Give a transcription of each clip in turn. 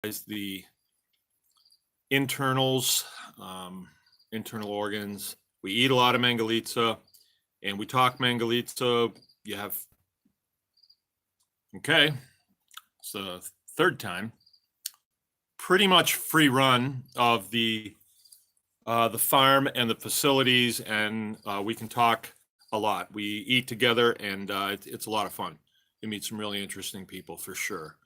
the internals, internal organs. We eat a lot of mangalitsa, and we talk mangalitsa. You have, okay, it's the third time. Pretty much free run of the farm and the facilities, and we can talk a lot. We eat together, and it's a lot of fun. You meet some really interesting people for sure.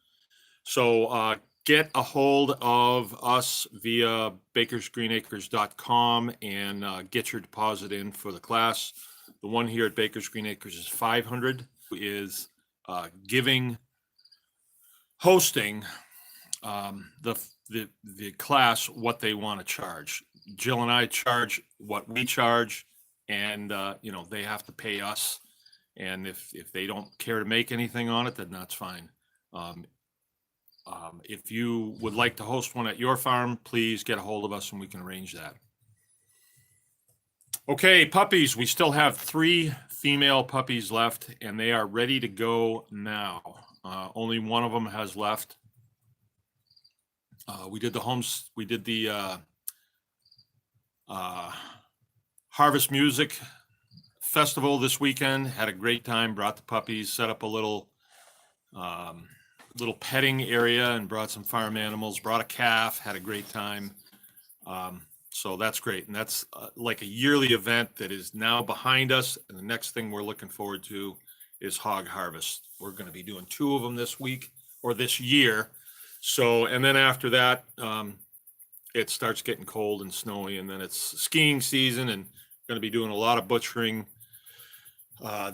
So get a hold of us via bakersgreenacres.com and get your deposit in for the class. The one here at Baker's Green Acres is $500. Is hosting the class what they want to charge. Jill and I charge what we charge, and they have to pay us. And if they don't care to make anything on it, then that's fine. If you would like to host one at your farm, please get a hold of us and we can arrange that. Okay, puppies. We still have 3 female puppies left, and they are ready to go now. Only one of them has left. We did the Harvest Music Festival this weekend. Had a great time. Brought the puppies. Set up a little petting area and brought some farm animals. Brought a calf. Had a great time. So that's great, and that's like a yearly event that is now behind us. And the next thing we're looking forward to is Hog Harvest. We're going to be doing 2 of them this week or this year. So, and then after that, it starts getting cold and snowy, and then it's skiing season, and going to be doing a lot of butchering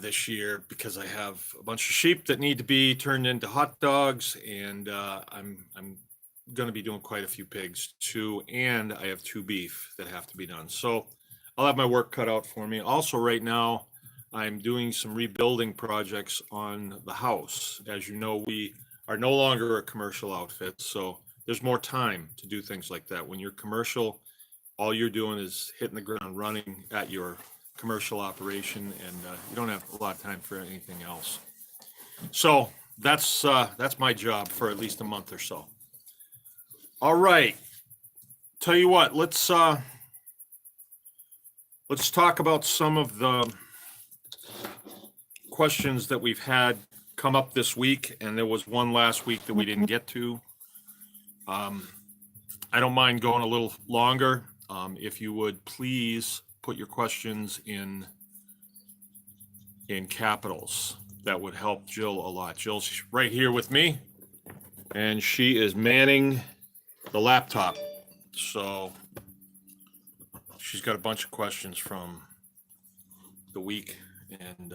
this year because I have a bunch of sheep that need to be turned into hot dogs, and I'm going to be doing quite a few pigs too, and I have 2 beef that have to be done. So I'll have my work cut out for me. Also, right now, I'm doing some rebuilding projects on the house. As you know, we are no longer a commercial outfit, so there's more time to do things like that. When you're commercial, all you're doing is hitting the ground running at your commercial operation, and you don't have a lot of time for anything else. So that's my job for at least a month or so. All right. Tell you what, let's talk about some of the questions that we've had come up this week, and there was one last week that we didn't get to. I don't mind going a little longer. If you would please put your questions in capitals, that would help Jill a lot. Jill's right here with me, and she is manning the laptop. So she's got a bunch of questions from the week and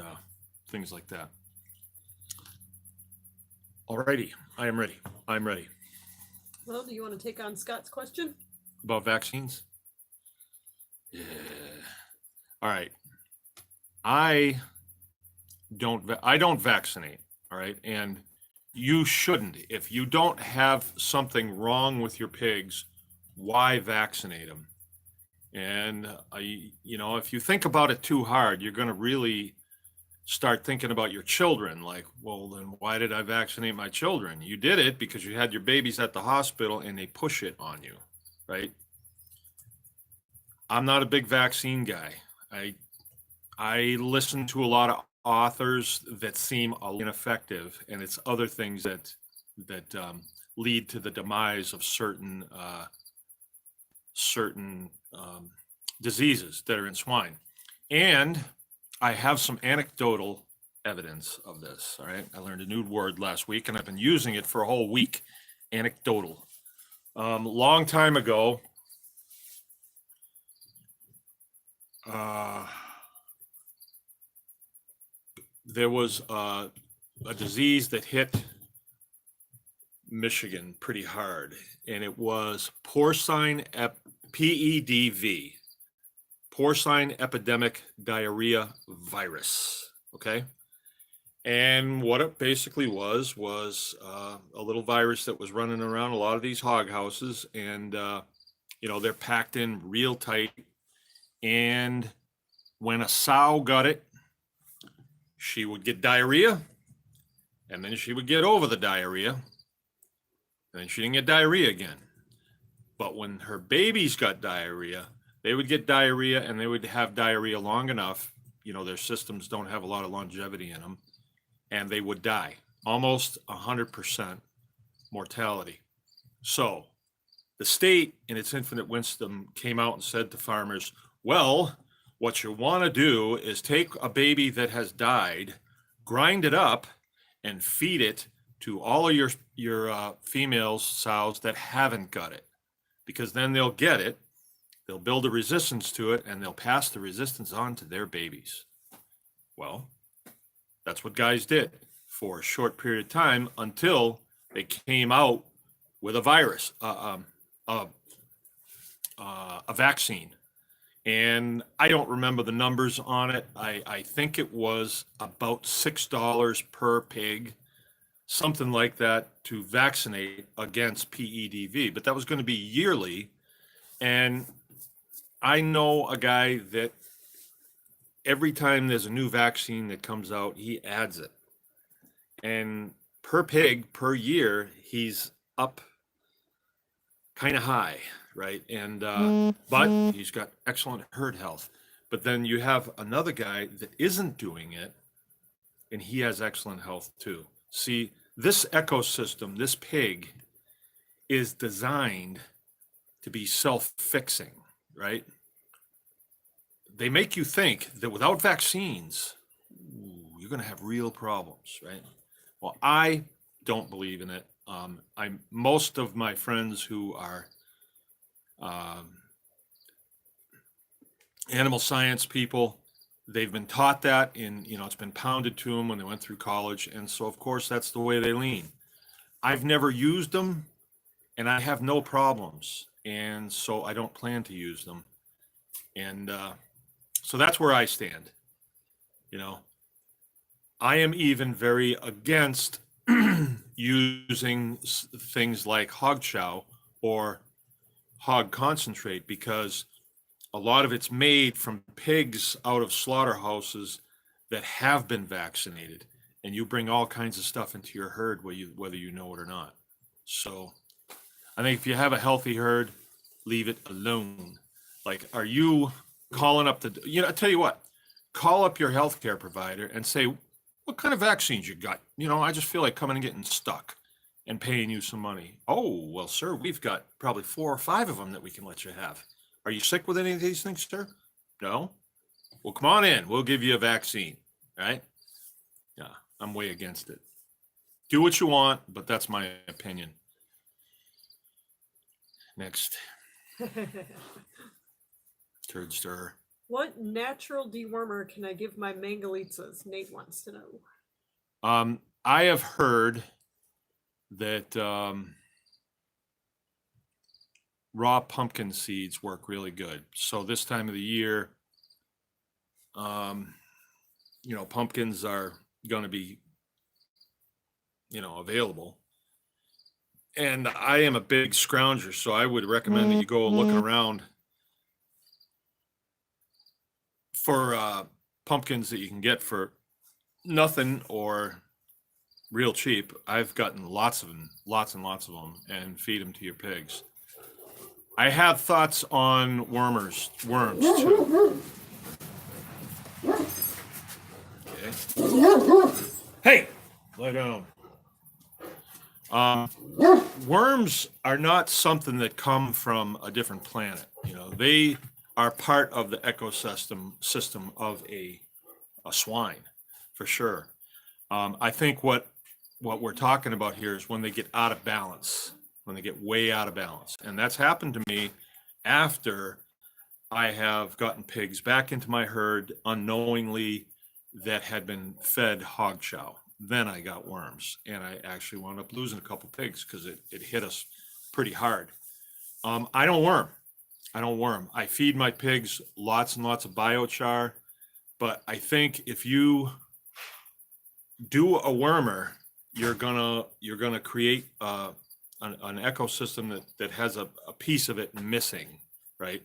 things like that. Alrighty, I am ready. I'm ready. Well, do you want to take on Scott's question? About vaccines? Yeah. All right. I don't vaccinate, all right? And you shouldn't. If you don't have something wrong with your pigs, why vaccinate them? And if you think about it too hard, you're going to really start thinking about your children. Like, well, then why did I vaccinate my children? You did it because you had your babies at the hospital and they push it on you, right? I'm not a big vaccine guy. I listen to a lot of authors that seem ineffective, and it's other things that lead to the demise of certain diseases that are in swine. And I have some anecdotal evidence of this. All right, I learned a new word last week, and I've been using it for a whole week. Anecdotal. Long time ago, there was a disease that hit Michigan pretty hard, and it was porcine PEDV, porcine epidemic diarrhea virus. Okay, and what it basically was a little virus that was running around a lot of these hog houses, and they're packed in real tight. And when a sow got it, she would get diarrhea, and then she would get over the diarrhea, And then she didn't get diarrhea again. But when her babies got diarrhea, they would get diarrhea and they would have diarrhea long enough. Their systems don't have a lot of longevity in them, and they would die, almost 100% mortality. So the state, in its infinite wisdom, came out and said to farmers, well, what you want to do is take a baby that has died, grind it up, and feed it to all of your female sows that haven't got it, because then they'll get it, they'll build a resistance to it, and they'll pass the resistance on to their babies. Well, that's what guys did for a short period of time until they came out with a virus, a vaccine. And I don't remember the numbers on it. I think it was about $6 per pig, something like that, to vaccinate against PEDV. But that was going to be yearly. And I know a guy that every time there's a new vaccine that comes out, he adds it. And per pig, per year, he's up kind of high, right? And but he's got excellent herd health. But then you have another guy that isn't doing it, and he has excellent health too. See, this ecosystem, this pig, is designed to be self-fixing, right? They make you think that without vaccines, you're going to have real problems, right? Well, I don't believe in it. Most of my friends who are animal science people, they've been taught that it's been pounded to them when they went through college. And so, of course, that's the way they lean. I've never used them, and I have no problems. And so I don't plan to use them. And so that's where I stand. I am even very against using things like hog chow or hog concentrate, because a lot of it's made from pigs out of slaughterhouses that have been vaccinated, and you bring all kinds of stuff into your herd whether you know it or not. So I think if you have a healthy herd, leave it alone. Like, are you calling up I tell you what, call up your healthcare provider and say, what kind of vaccines you got? I just feel like coming and getting stuck and paying you some money. Oh, well, sir, we've got probably 4 or 5 of them that we can let you have. Are you sick with any of these things, sir? No? Well, come on in. We'll give you a vaccine, right? Yeah, I'm way against it. Do what you want, but that's my opinion. Next. Turd stir. What natural dewormer can I give my mangalitzas? Nate wants to know. I have heard that raw pumpkin seeds work really good. So this time of the year, pumpkins are going to be, available. And I am a big scrounger, so I would recommend that you go looking around for pumpkins that you can get for nothing or real cheap. I've gotten lots of them, lots and lots of them, and feed them to your pigs. I have thoughts on worms too. Okay. Hey, lay down. Worms are not something that come from a different planet. They are part of the system of a swine, for sure. I think what we're talking about here is when they get out of balance, when they get way out of balance. And that's happened to me after I have gotten pigs back into my herd unknowingly that had been fed hog chow. Then I got worms, and I actually wound up losing a couple pigs because it hit us pretty hard. I don't worm. I feed my pigs lots and lots of biochar, but I think if you do a wormer, you're gonna create an ecosystem that has a piece of it missing, right?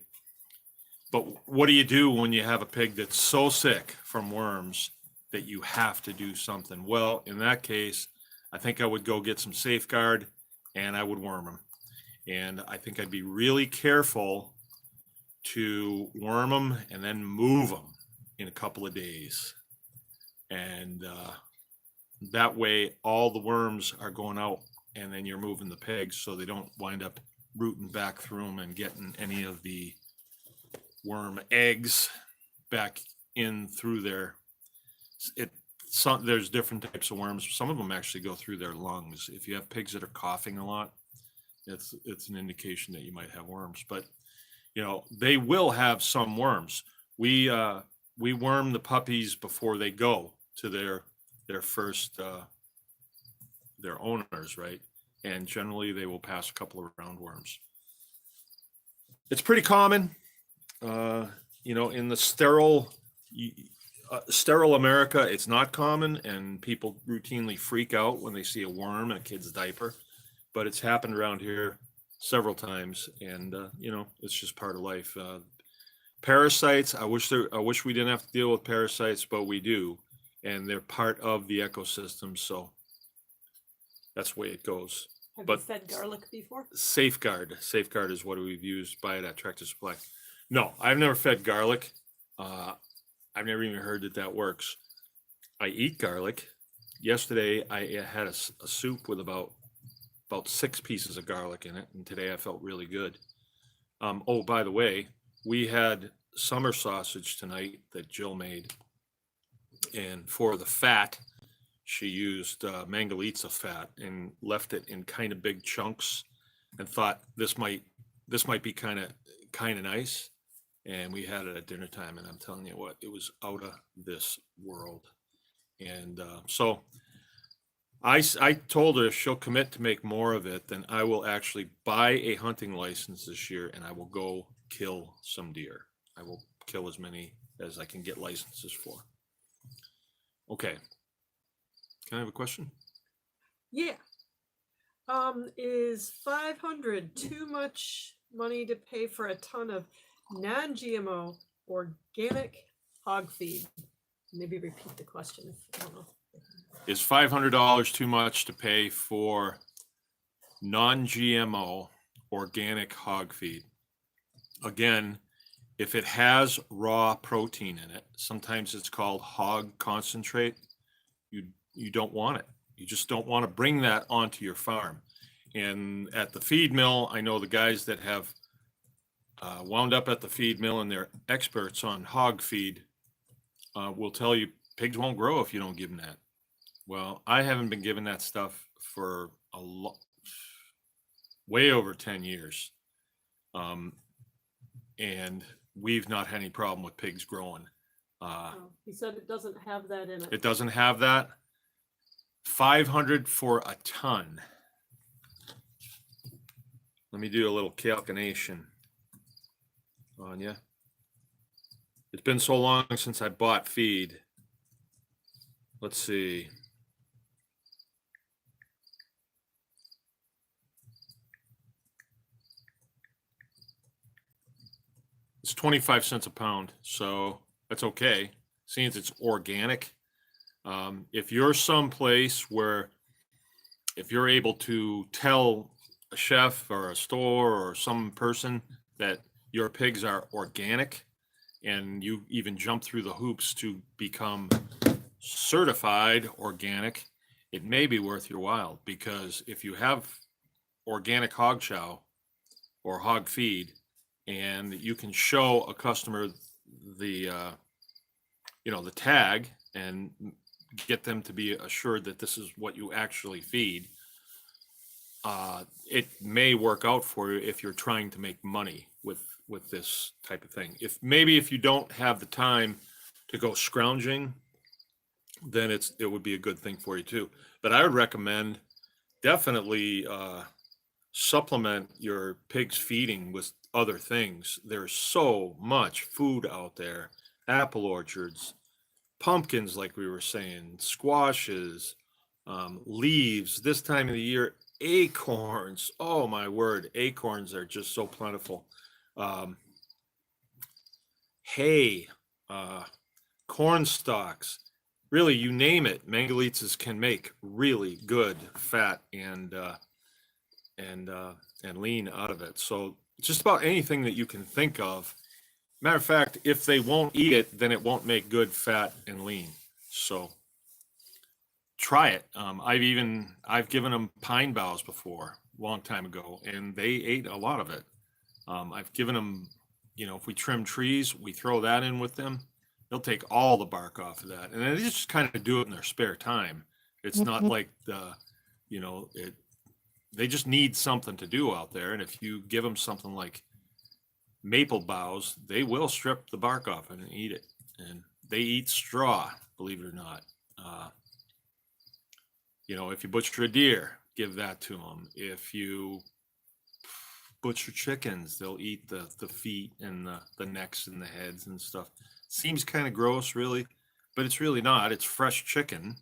But what do you do when you have a pig that's so sick from worms that you have to do something? Well, in that case, I think I would go get some Safeguard and I would worm them. And I think I'd be really careful to worm them and then move them in a couple of days. And that way all the worms are going out, and then you're moving the pigs so they don't wind up rooting back through them and getting any of the worm eggs back in through their, there's different types of worms. Some of them actually go through their lungs. If you have pigs that are coughing a lot, it's an indication that you might have worms. But you know, they will have some worms. We worm the puppies before they go to their first their owners, right? And generally they will pass a couple of roundworms. It's pretty common, you know, in the sterile America. It's not common, and people routinely freak out when they see a worm in a kid's diaper. But it's happened around here several times, and you know, it's just part of life. Parasites, I wish we didn't have to deal with parasites, but we do, and they're part of the ecosystem, so that's the way it goes. Have you fed garlic before? Safeguard is what we've used. Buy it at Tractor Supply. No, I've never fed garlic. I've never even heard that works. I eat garlic. Yesterday I had a soup with about 6 pieces of garlic in it, and today I felt really good. Oh, by the way, we had summer sausage tonight that Jill made, and for the fat, she used mangalitsa fat and left it in kind of big chunks, and thought this might be kind of nice. And we had it at dinner time, and I'm telling you what, it was out of this world. And so I told her if she'll commit to make more of it, then I will actually buy a hunting license this year, and I will go kill some deer. I will kill as many as I can get licenses for. Okay. Can I have a question? Yeah. Is 500 too much money to pay for a ton of non-GMO organic hog feed? Maybe repeat the question. I don't know. Is $500 too much to pay for non-GMO organic hog feed? Again, if it has raw protein in it, sometimes it's called hog concentrate, you don't want it. You just don't want to bring that onto your farm. And at the feed mill, I know the guys that have wound up at the feed mill and they're experts on hog feed will tell you pigs won't grow if you don't give them that. Well, I haven't been given that stuff for way over 10 years. And we've not had any problem with pigs growing. He said it doesn't have that in it. It doesn't have that. 500 for a ton. Let me do a little calculation on you. It's been so long since I bought feed. Let's see. It's 25 cents a pound, so that's okay, since it's organic. If you're someplace where, if you're able to tell a chef or a store or some person that your pigs are organic, and you even jump through the hoops to become certified organic, it may be worth your while, because if you have organic hog chow or hog feed, and you can show a customer the the tag and get them to be assured that this is what you actually feed, it may work out for you if you're trying to make money with this type of thing. If you don't have the time to go scrounging, then it would be a good thing for you too. But I would recommend definitely supplement your pigs feeding with other things. There's so much food out there. Apple orchards, pumpkins, like we were saying, squashes, leaves. This time of the year, acorns. Oh my word, acorns are just so plentiful. Hay, corn stalks. Really, you name it, mangalitzas can make really good fat and and lean out of it. So just about anything that you can think of. Matter of fact, if they won't eat it, then it won't make good fat and lean. So try it. I've given them pine boughs before, a long time ago, and they ate a lot of it. I've given them, if we trim trees, we throw that in with them. They'll take all the bark off of that, and they just kind of do it in their spare time. It's not like they just need something to do out there. And if you give them something like maple boughs, they will strip the bark off it and eat it. And they eat straw, believe it or not. If you butcher a deer, give that to them. If you butcher chickens, they'll eat the feet and the necks and the heads and stuff. Seems kind of gross, really, but it's really not. It's fresh chicken.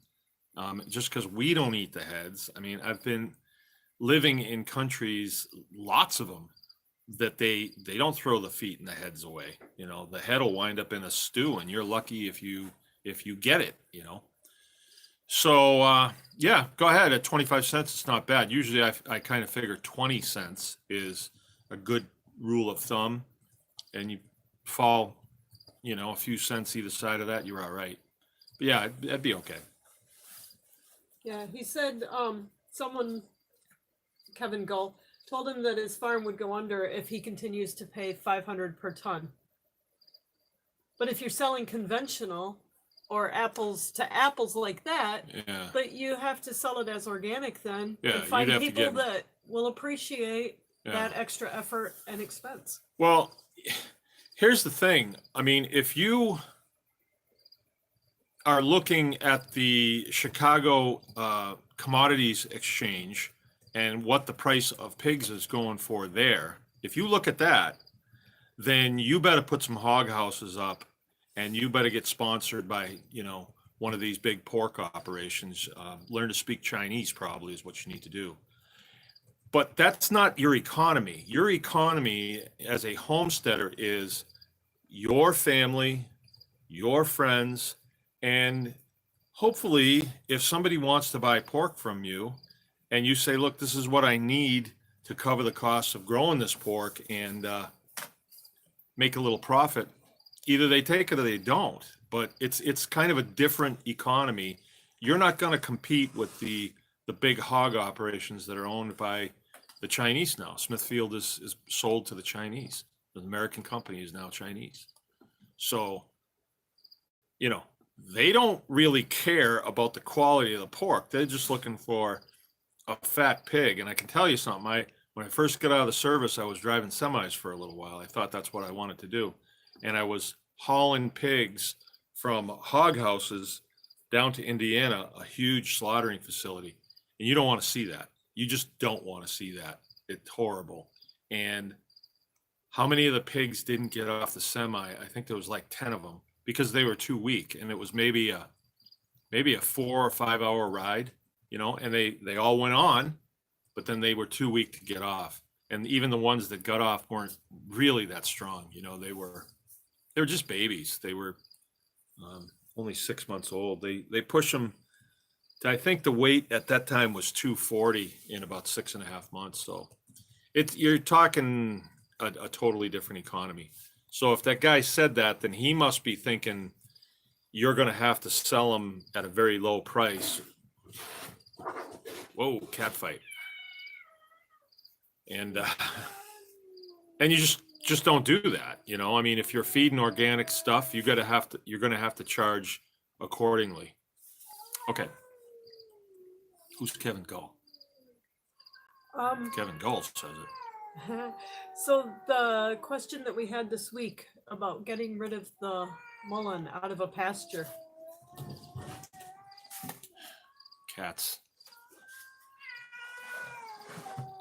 Just because we don't eat the heads. I mean, I've been living in countries, lots of them, that they don't throw the feet and the heads away. The head will wind up in a stew, and you're lucky if you get it. So yeah, go ahead. At 25 cents, it's not bad. Usually I kind of figure 20 cents is a good rule of thumb, and you fall, a few cents either side of that, you're all right. But yeah, it'd be okay. Yeah, he said someone, Kevin Gull, told him that his farm would go under if he continues to pay $500 per ton. But if you're selling conventional or apples to apples like that, Yeah. but you have to sell it as organic then, Yeah, and find you'd have to people get- that will appreciate Yeah. that extra effort and expense. Well, here's the thing. I mean, if you are looking at the Chicago Commodities Exchange and what the price of pigs is going for there, if you look at that, then you better put some hog houses up, and you better get sponsored by, one of these big pork operations. Learn to speak Chinese probably is what you need to do. But that's not your economy. Your economy as a homesteader is your family, your friends, and hopefully if somebody wants to buy pork from you and you say, look, this is what I need to cover the cost of growing this pork and make a little profit, either they take it or they don't. But it's kind of a different economy. You're not going to compete with the big hog operations that are owned by the Chinese now. Smithfield is sold to the Chinese. The American company is now Chinese. So, they don't really care about the quality of the pork. They're just looking for a fat pig. And I can tell you something. When I first got out of the service, I was driving semis for a little while. I thought that's what I wanted to do. And I was hauling pigs from hog houses down to Indiana, a huge slaughtering facility. And you don't want to see that. You just don't want to see that. It's horrible. And how many of the pigs didn't get off the semi? I think there was like 10 of them because they were too weak. And it was maybe a 4 or 5 hour ride, and they all went on, but then they were too weak to get off. And even the ones that got off weren't really that strong. They were just babies. They were only 6 months old. They push them. I think the weight at that time was 240 in about 6.5 months. So you're talking a totally different economy. So if that guy said that, then he must be thinking you're going to have to sell them at a very low price. Whoa, cat fight. And you just don't do that. I mean, if you're feeding organic stuff, you're going to have to charge accordingly. Okay. Who's Kevin Gull? Kevin Gull says it. So the question that we had this week about getting rid of the mullein out of a pasture. Cats.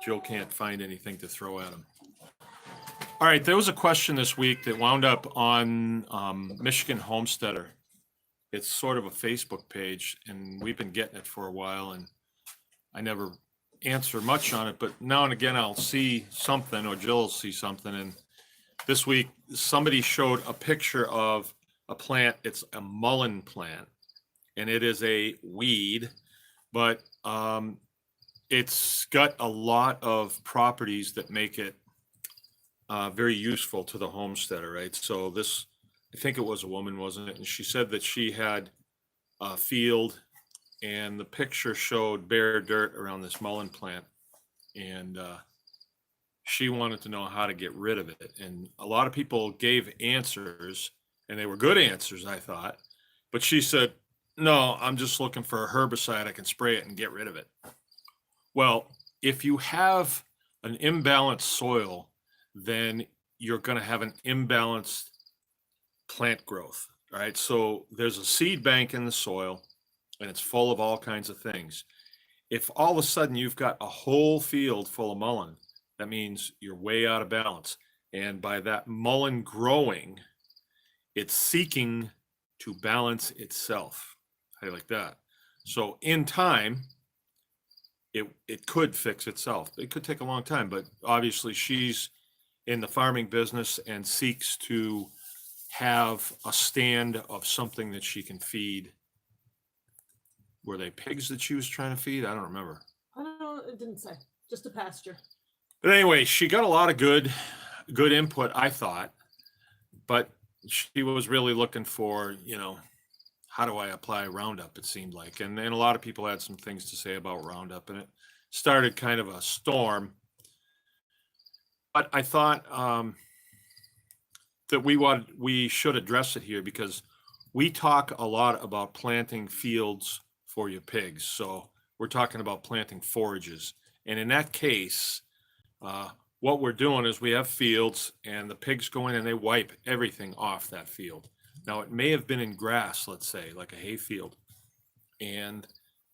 Joe can't find anything to throw at him. All right, there was a question this week that wound up on Michigan Homesteader. It's sort of a Facebook page, and we've been getting it for a while, and I never answer much on it, but now and again I'll see something, or Jill will see something. And this week somebody showed a picture of a plant. It's a mullein plant, and it is a weed, but it's got a lot of properties that make it very useful to the homesteader, right? So this, I think it was a woman, wasn't it? And she said that she had a field and the picture showed bare dirt around this mullein plant. And she wanted to know how to get rid of it. And a lot of people gave answers, and they were good answers, I thought. But she said, no, I'm just looking for a herbicide. I can spray it and get rid of it. Well, if you have an imbalanced soil, then you're going to have an imbalanced plant growth. All right. So there's a seed bank in the soil, and it's full of all kinds of things. If all of a sudden you've got a whole field full of mullein, that means you're way out of balance. And by that mullein growing, it's seeking to balance itself. How do you like that? So in time, it could fix itself. It could take a long time, but obviously she's in the farming business and seeks to have a stand of something that she can feed. Were they pigs that she was trying to feed? I don't remember. I don't know. It didn't say. Just a pasture. But anyway, she got a lot of good input, I thought. But she was really looking for, how do I apply Roundup, it seemed like. And a lot of people had some things to say about Roundup, and it started kind of a storm. But I thought that we should address it here, because we talk a lot about planting fields for your pigs. So we're talking about planting forages. And in that case, what we're doing is we have fields, and the pigs go in and they wipe everything off that field. Now, it may have been in grass, let's say, like a hay field. And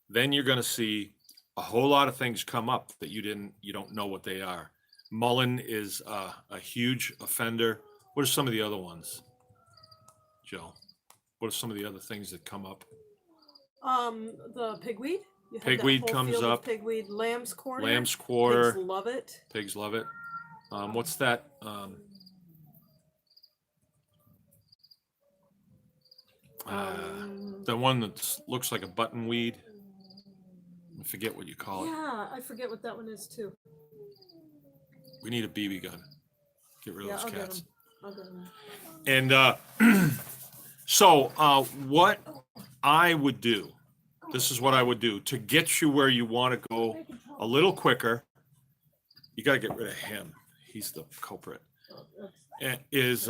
then you're going to see a whole lot of things come up that you don't know what they are. Mullein is a huge offender. What are some of the other ones, Jill? What are some of the other things that come up? The pigweed. Pigweed comes up. Pigweed, lamb's quarter. Lamb's quarter. Pigs love it. Pigs love it. What's that? The one that looks like a buttonweed. I forget what you call it. Yeah, I forget what that one is too. We need a BB gun. Get rid of those cats. I'll get them. And so what I would do, this is what I would do to get you where you want to go a little quicker. You got to get rid of him. He's the culprit. And is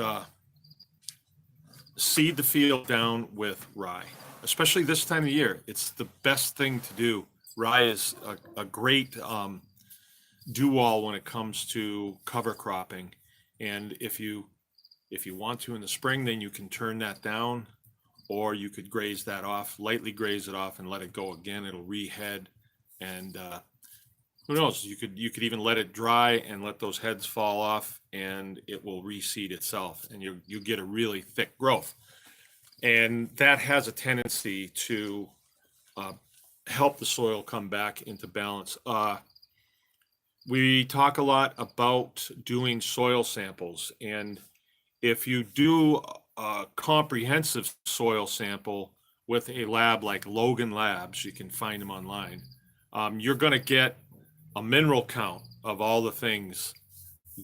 seed the field down with rye, especially this time of year. It's the best thing to do. Rye is a great do-all when it comes to cover cropping. And if you want to in the spring, then you can turn that down, or you could graze that off, lightly graze it off and let it go again. It'll rehead, and who knows, you could even let it dry and let those heads fall off, and it will reseed itself, and you get a really thick growth. And that has a tendency to help the soil come back into balance. We talk a lot about doing soil samples, and if you do a comprehensive soil sample with a lab like Logan Labs, you can find them online, you're going to get a mineral count of all the things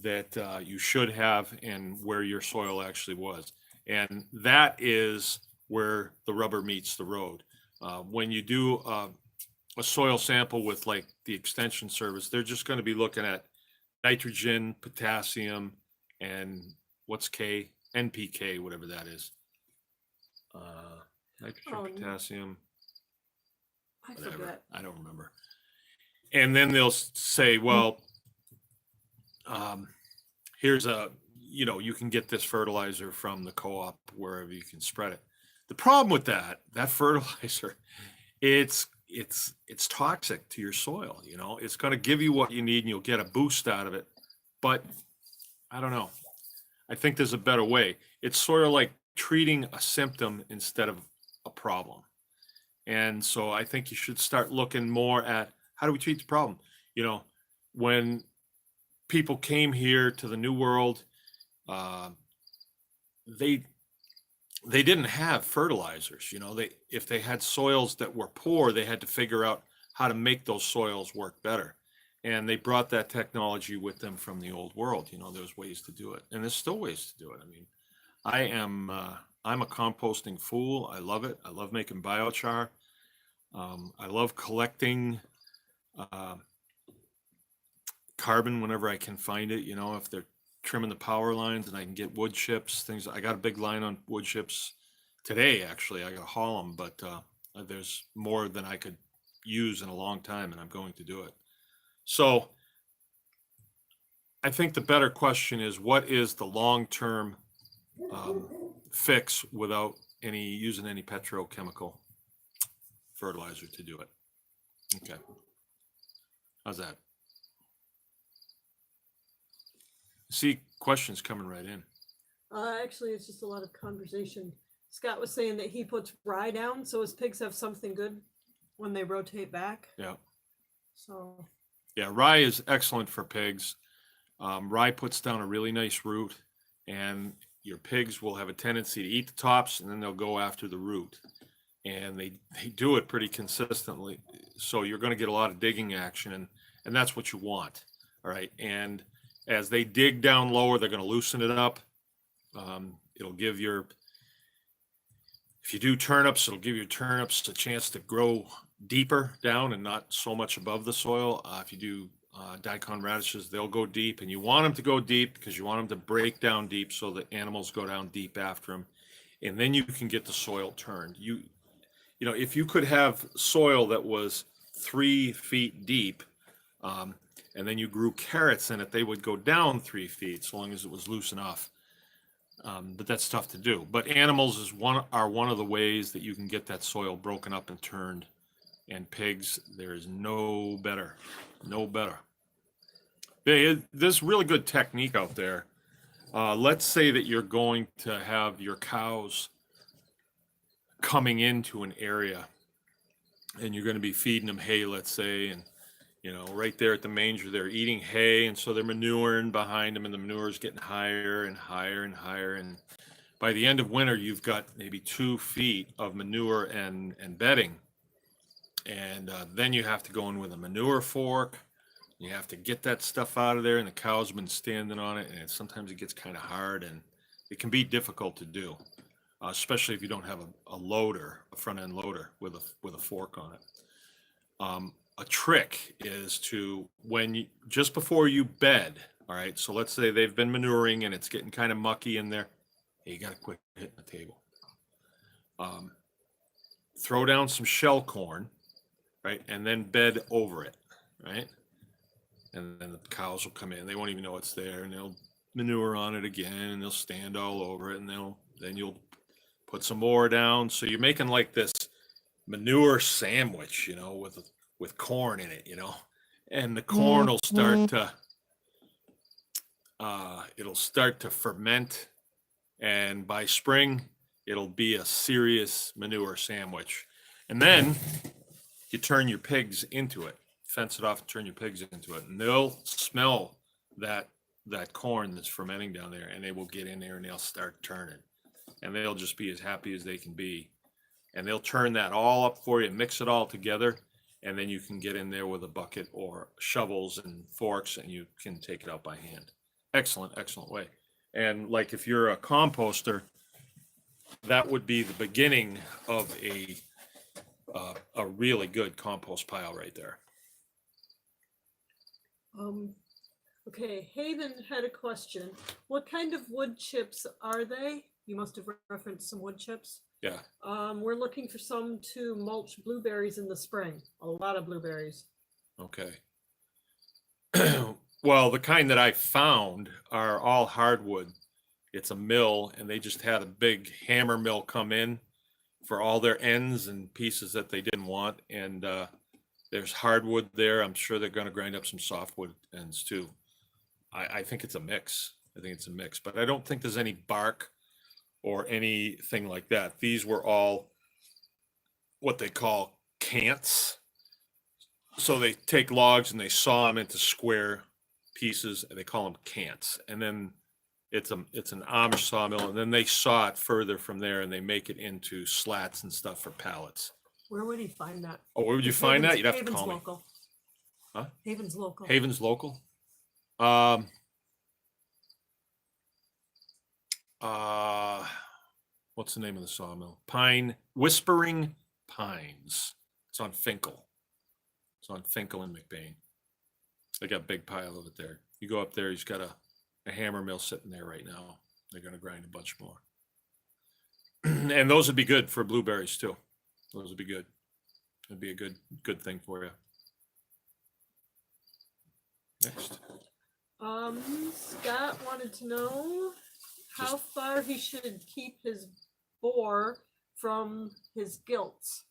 that you should have and where your soil actually was. And that is where the rubber meets the road. When you do a soil sample with like the extension service, they're just going to be looking at nitrogen, potassium, and what's K? NPK, whatever that is. Nitrogen, potassium, whatever. I don't remember. And then they'll say, well, here's you can get this fertilizer from the co-op wherever you can spread it. The problem with that fertilizer, it's toxic to your soil. It's going to give you what you need and you'll get a boost out of it. But I don't know. I think there's a better way. It's sort of like treating a symptom instead of a problem. And so I think you should start looking more at how do we treat the problem? When people came here to the New World, they didn't have fertilizers. If they had soils that were poor, they had to figure out how to make those soils work better. And they brought that technology with them from the old world. You know, there's ways to do it, and there's still ways to do it. I mean, I'm a composting fool. I love it. I love making biochar. I love collecting carbon whenever I can find it. You know, if they're trimming the power lines and I can get wood chips, things. I got a big line on wood chips today. Actually, I got to haul them, but there's more than I could use in a long time, and I'm going to do it. So I think the better question is, what is the long-term fix without using any petrochemical fertilizer to do it? Okay. How's that? See questions coming right in. Actually, it's just a lot of conversation. Scott was saying that he puts rye down so his pigs have something good when they rotate back. Yeah. So. Yeah, rye is excellent for pigs. Rye puts down a really nice root, and your pigs will have a tendency to eat the tops, and then they'll go after the root. And they do it pretty consistently. So you're going to get a lot of digging action, and that's what you want. All right. And as they dig down lower, they're going to loosen it up. It'll give if you do turnips, it'll give your turnips a chance to grow deeper down and not so much above the soil. If you do daikon radishes, they'll go deep, and you want them to go deep because you want them to break down deep so the animals go down deep after them. And then you can get the soil turned. You know, if you could have soil that was 3 feet deep, and then you grew carrots in it, they would go down 3 feet so long as it was loose enough. But that's tough to do. But animals are one of the ways that you can get that soil broken up and turned. And pigs, there is no better. There's really good technique out there. Let's say that you're going to have your cows coming into an area, and you're going to be feeding them hay, let's say, and you know, right there at the manger, they're eating hay, and so they're manuring behind them, and the manure is getting higher and higher and higher. And by the end of winter, you've got maybe 2 feet of manure and bedding. And then you have to go in with a manure fork. You have to get that stuff out of there, and the cow's been standing on it, and sometimes it gets kind of hard, and it can be difficult to do, especially if you don't have a loader, a front end loader with a fork on it. A trick is to, just before you bed, all right, so let's say they've been manuring and it's getting kind of mucky in there, hey, you got to quit hitting the table. Throw down some shell corn, right, and then bed over it, right? And then the cows will come in. They won't even know it's there, and they'll manure on it again, and they'll stand all over it, and then you'll put some more down. So you're making like this manure sandwich, you know, with corn in it, you know, and the corn will start to it'll start to ferment, and by spring it'll be a serious manure sandwich. And then you turn your pigs into it, fence it off and turn your pigs into it, and they'll smell that corn that's fermenting down there, and they will get in there and they'll start turning, and they'll just be as happy as they can be, and they'll turn that all up for you, mix it all together. And then you can get in there with a bucket or shovels and forks, and you can take it out by hand. Excellent way. And like if you're a composter, that would be the beginning of a really good compost pile right there. Okay, Haven had a question. What kind of wood chips are they? You must have referenced some wood chips. Yeah. We're looking for some to mulch blueberries in the spring. A lot of blueberries. Okay. Well, the kind that I found are all hardwood. It's a mill, and they just had a big hammer mill come in for all their ends and pieces that they didn't want. And there's hardwood there. I'm sure they're going to grind up some softwood ends too. I think it's a mix. But I don't think there's any bark or anything like that. These were all what they call cants. So they take logs and they saw them into square pieces, and they call them cants. And then it's an Amish sawmill, and then they saw it further from there, and they make it into slats and stuff for pallets. Where would he find that? Oh, where would you It's find that? Haven's- You'd have to Haven's call me. local. Huh? Haven's local. Haven's local. What's the name of the sawmill? Whispering Pines. It's on Finkel. It's on Finkel and McBain. They got a big pile of it there. You go up there, he's got a hammer mill sitting there right now. They're going to grind a bunch more. And those would be good for blueberries too. Those would be good. It'd be a good thing for you. Next. Scott wanted to know how far he should keep his boar from his gilts.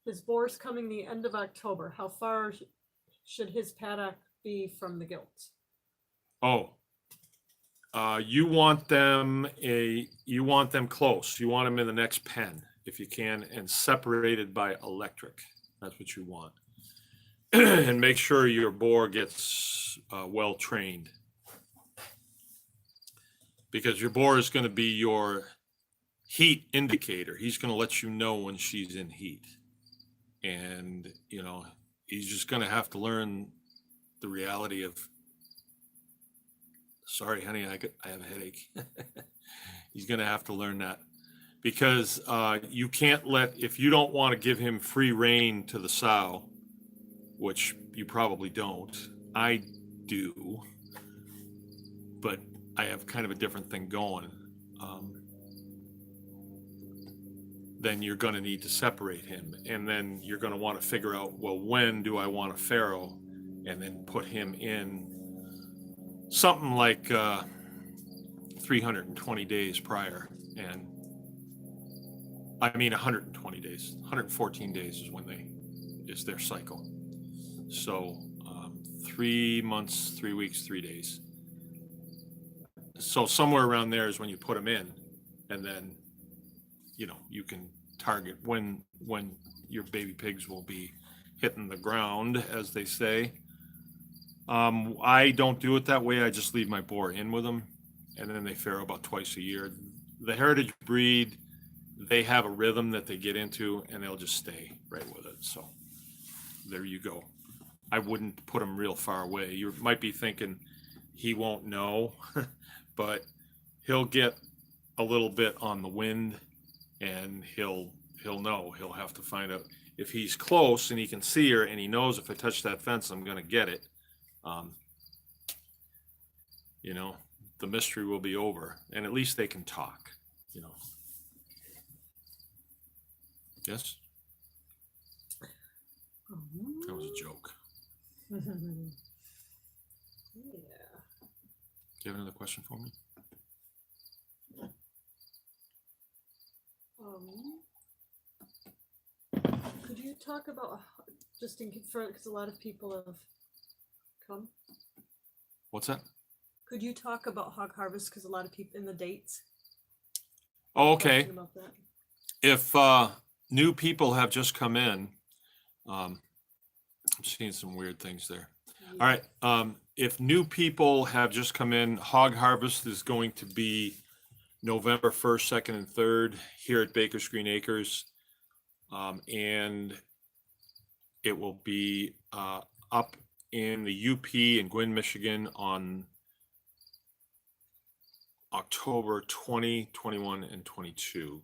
His boar's coming the end of October. How far should his paddock be from the gilts? Oh, you want them close. You want them in the next pen if you can, and separated by electric. That's what you want. And make sure your boar gets well trained, because your boar is going to be your heat indicator. He's going to let you know when she's in heat, and you know, he's just going to have to learn the reality of, sorry honey, I have a headache. He's going to have to learn that, because you can't if you don't want to give him free rein to the sow, which you probably don't. I do, but I have kind of a different thing going. Then you're going to need to separate him, and then you're going to want to figure out, well, when do I want a farrow, and then put him in something like 320 days prior, and I mean 120 days. 114 days is their cycle. So 3 months, 3 weeks, 3 days. So somewhere around there is when you put them in, and then you know, you can target when your baby pigs will be hitting the ground, as they say. I don't do it that way. I just leave my boar in with them, and then they farrow about twice a year. The heritage breed, they have a rhythm that they get into, and they'll just stay right with it. So there you go. I wouldn't put them real far away. You might be thinking he won't know, but he'll get a little bit on the wind, and he'll know. He'll have to find out if he's close and he can see her, and he knows if I touch that fence, I'm going to get it. You know, the mystery will be over, and at least they can talk, you know. Yes? That was a joke. Yeah. Do you have another question for me? Could you talk about, just in front, because a lot of people have come. What's that? Could you talk about Hog Harvest, because a lot of people in the dates? Oh, okay. Talking about that. If new people have just come in, I'm seeing some weird things there. Yeah. All right. If new people have just come in, Hog Harvest is going to be November 1st, 2nd, and 3rd here at Baker's Green Acres. And it will be up in the UP in Gwinn, Michigan on October 20, 21, and 22.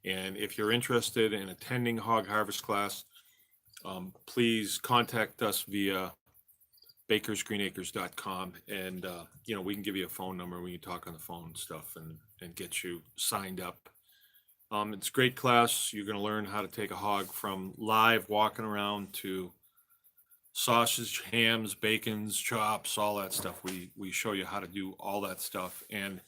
And if you're interested in attending Hog Harvest class, please contact us via bakersgreenacres.com, and you know, we can give you a phone number. We can talk on the phone and stuff, and get you signed up. It's a great class. You're going to learn how to take a hog from live walking around to sausage, hams, bacons, chops, all that stuff. We show you how to do all that stuff, and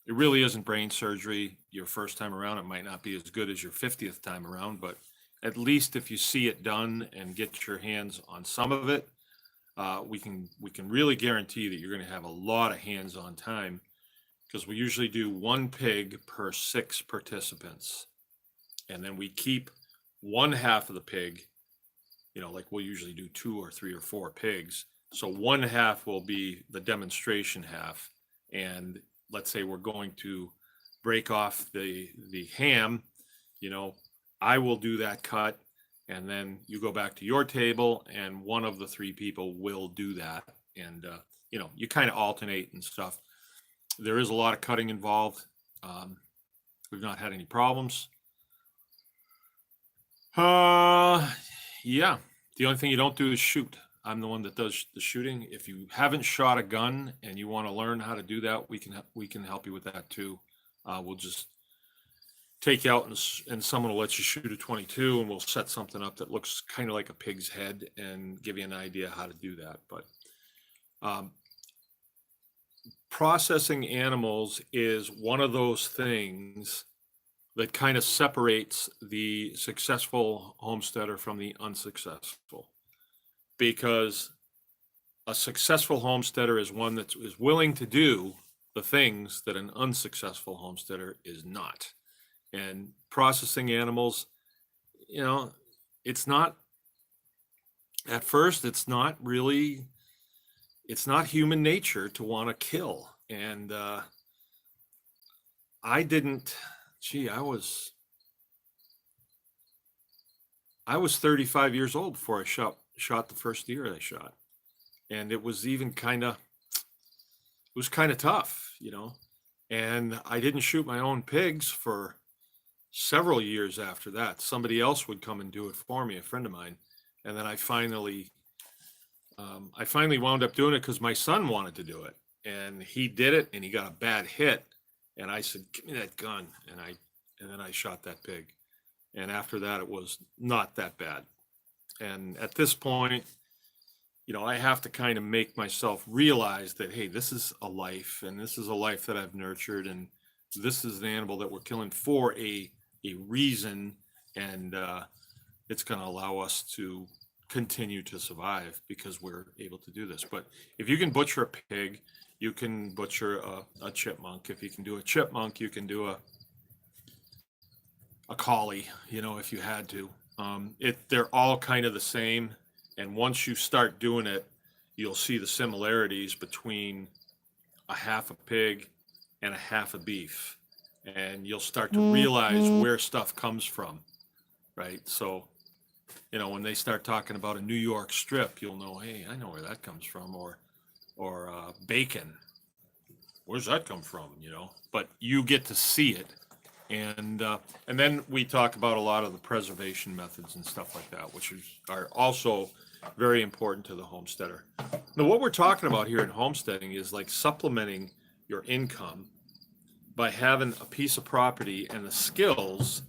it really isn't brain surgery. Your first time around, it might not be as good as your 50th time around, but at least if you see it done and get your hands on some of it, we can really guarantee that you're going to have a lot of hands-on time, because we usually do 1 pig per 6 participants, and then we keep one half of the pig. You know, like we'll usually do 2 or 3 or 4 pigs. So one half will be the demonstration half, and let's say we're going to break off the ham. You know, I will do that cut, and then you go back to your table, and one of the three people will do that. And, you know, you kind of alternate and stuff. There is a lot of cutting involved. We've not had any problems. Yeah, the only thing you don't do is shoot. I'm the one that does the shooting. If you haven't shot a gun and you want to learn how to do that, we can help you with that too. We'll just take you out and someone will let you shoot a 22, and we'll set something up that looks kind of like a pig's head and give you an idea how to do that. But processing animals is one of those things that kind of separates the successful homesteader from the unsuccessful, because a successful homesteader is one that is willing to do the things that an unsuccessful homesteader is not. And processing animals, you know, it's not, at first, it's not human nature to want to kill. And I didn't, I was 35 years old before I shot the first deer I shot. And it was even kind of tough, you know. And I didn't shoot my own pigs for several years after that. Somebody else would come and do it for me, a friend of mine. And then I finally wound up doing it because my son wanted to do it. And he did it, and he got a bad hit. And I said, "Give me that gun." And then I shot that pig. And after that, it was not that bad. And at this point, you know, I have to kind of make myself realize that, hey, this is a life, and this is a life that I've nurtured, and this is an animal that we're killing for a reason, and it's going to allow us to continue to survive because we're able to do this. But if you can butcher a pig, you can butcher a chipmunk. If you can do a chipmunk, you can do a collie, you know, if you had to. They're all kind of the same. And once you start doing it, you'll see the similarities between a half a pig and a half a beef. And you'll start to realize where stuff comes from, right? So, you know, when they start talking about a New York strip, you'll know, hey, I know where that comes from. Or bacon, where's that come from, you know? But you get to see it. And then we talk about a lot of the preservation methods and stuff like that, which are also very important to the homesteader. Now, what we're talking about here in homesteading is like supplementing your income by having a piece of property and the skills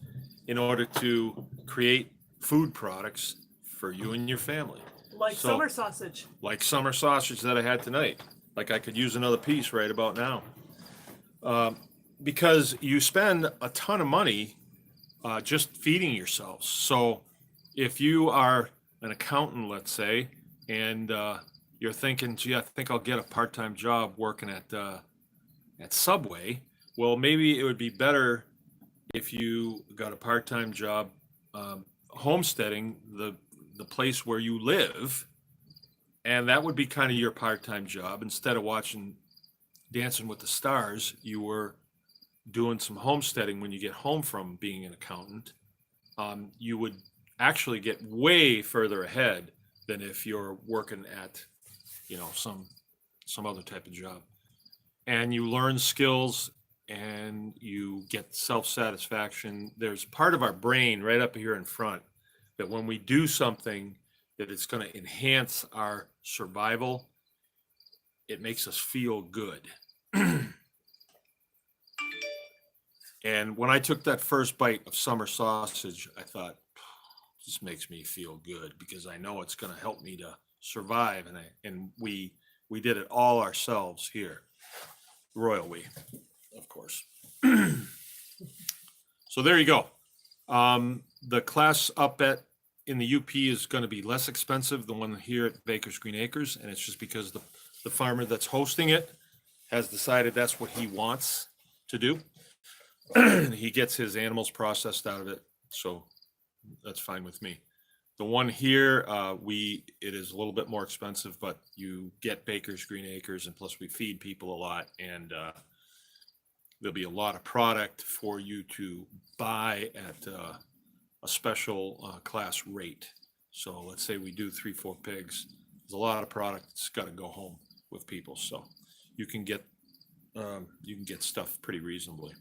in order to create food products for you and your family. Like summer sausage. Like summer sausage that I had tonight. Like I could use another piece right about now. Because you spend a ton of money just feeding yourselves. So if you are an accountant, let's say, and you're thinking, gee, I think I'll get a part-time job working at Subway. Well, maybe it would be better if you got a part-time job homesteading the place where you live, and that would be kind of your part-time job. Instead of watching Dancing with the Stars, you were doing some homesteading when you get home from being an accountant. You would actually get way further ahead than if you're working at, you know, some other type of job. And you learn skills and you get self-satisfaction. There's part of our brain right up here in front that when we do something that it's going to enhance our survival, it makes us feel good. And when I took that first bite of summer sausage, I thought, this makes me feel good because I know it's going to help me to survive. And we did it all ourselves here. Royal we, of course. So there you go. The class up in the UP is going to be less expensive than one here at Baker's Green Acres. And it's just because the farmer that's hosting it has decided that's what he wants to do. He gets his animals processed out of it. So that's fine with me. The one here, it is a little bit more expensive, but you get Baker's Green Acres, and plus we feed people a lot, and there'll be a lot of product for you to buy at a special class rate. So let's say we do 3-4 pigs. There's a lot of product that's got to go home with people, so you can get stuff pretty reasonably.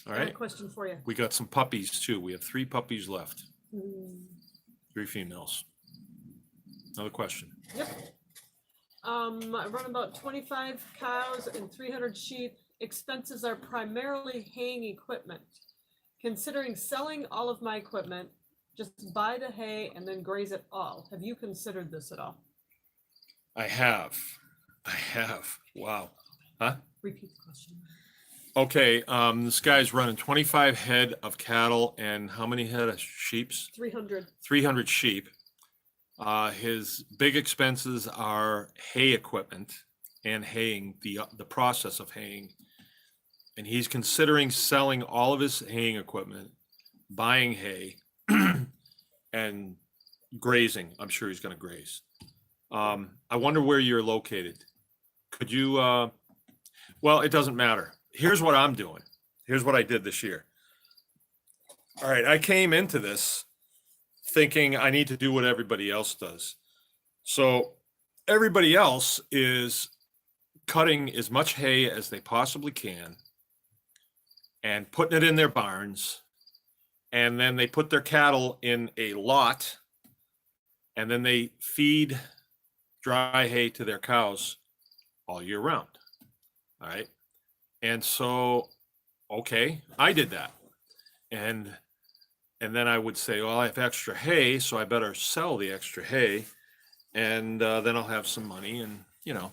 All I have a right, question for you. we got some puppies too. We have 3 puppies left, Mm, 3 females. Another question. Yep. I run about 25 cows and 300 sheep. Expenses are primarily haying equipment. Considering selling all of my equipment, just buy the hay and then graze it all. Have you considered this at all? I have. Wow. Huh? Repeat the question. Okay, this guy's running 25 head of cattle and how many head of sheeps? 300. 300 sheep. His big expenses are hay equipment and haying, the process of haying. And he's considering selling all of his haying equipment, buying hay, and grazing. I'm sure he's going to graze. I wonder where you're located. Could you, well, it doesn't matter. Here's what I'm doing. Here's what I did this year. All right, I came into this thinking I need to do what everybody else does. So everybody else is cutting as much hay as they possibly can and putting it in their barns. And then they put their cattle in a lot and then they feed dry hay to their cows all year round. All right. And so, okay, I did that. And then I would say, well, I have extra hay, so I better sell the extra hay. And then I'll have some money and, you know.